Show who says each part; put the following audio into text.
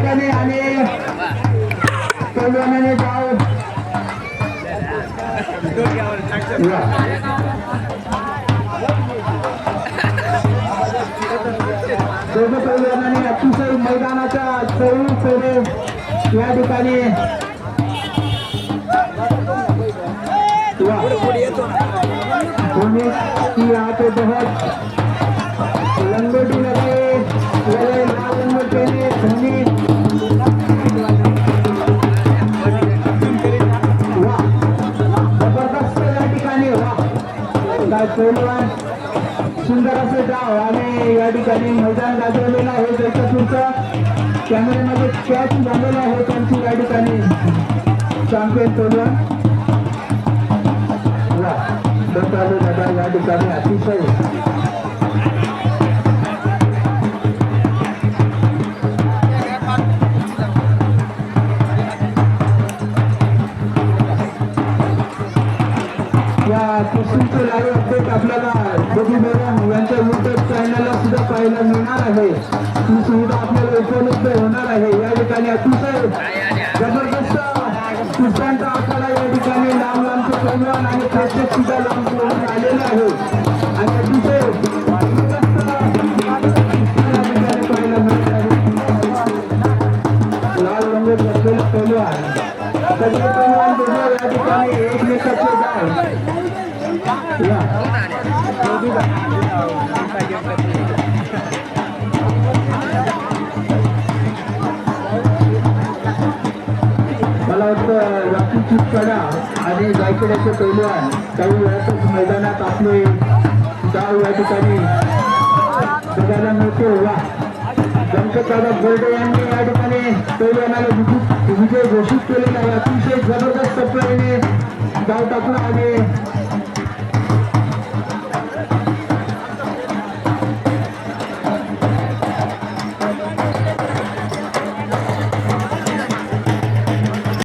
Speaker 1: ठिकाणी आणि पैलवानाने डाव दोघं पैलवानाने अतिशय मैदानाच्या चौरी फेरे या ठिकाणी आते बहुत लंगोटी लगे लाल लंगोट पहने धोनी जबरदस्त या ठिकाणी पैलवान सुंदर असे डाव आणि या ठिकाणी मैदान गाजवलेलं आहे जयपूरचा कॅमेऱ्यामध्ये कॅच झालेला आहे त्यांची या ठिकाणी चॅम्पियन पैलवान या ठिकाणी अतिशय या कुस्तीचे लाईव्ह अपडेट आपल्याला बघू मॅडम यांच्या युट्यूब चॅनलला सुद्धा पाहायला मिळणार आहे ती सुविधा आपल्याला उपलब्ध होणार आहे या ठिकाणी अतिशय जबरदस्त कुस्त्यांचा आखाडा या ठिकाणी लांब लांबचे पैलवान आणि प्रेक्षक सुद्धा लांब आलेले आहे आणि अतिशय पाहायला मिळत आहे लाल रंग बसलेला पैलवान सगळे पैलवान दोघे या ठिकाणी एकमेकाचे डाव मला वाटतं राखीची कडा आणि जायकड्याचे पैलवान काही वेळातच मैदानात आपले डाव या ठिकाणी बघायला मिळतो व्यंकटदादा बोर्डे यांनी या ठिकाणी पैलवानाला विजय घोषित केलेला आहे अतिशय जबरदस्त पद्धतीने डाव टाकला आणि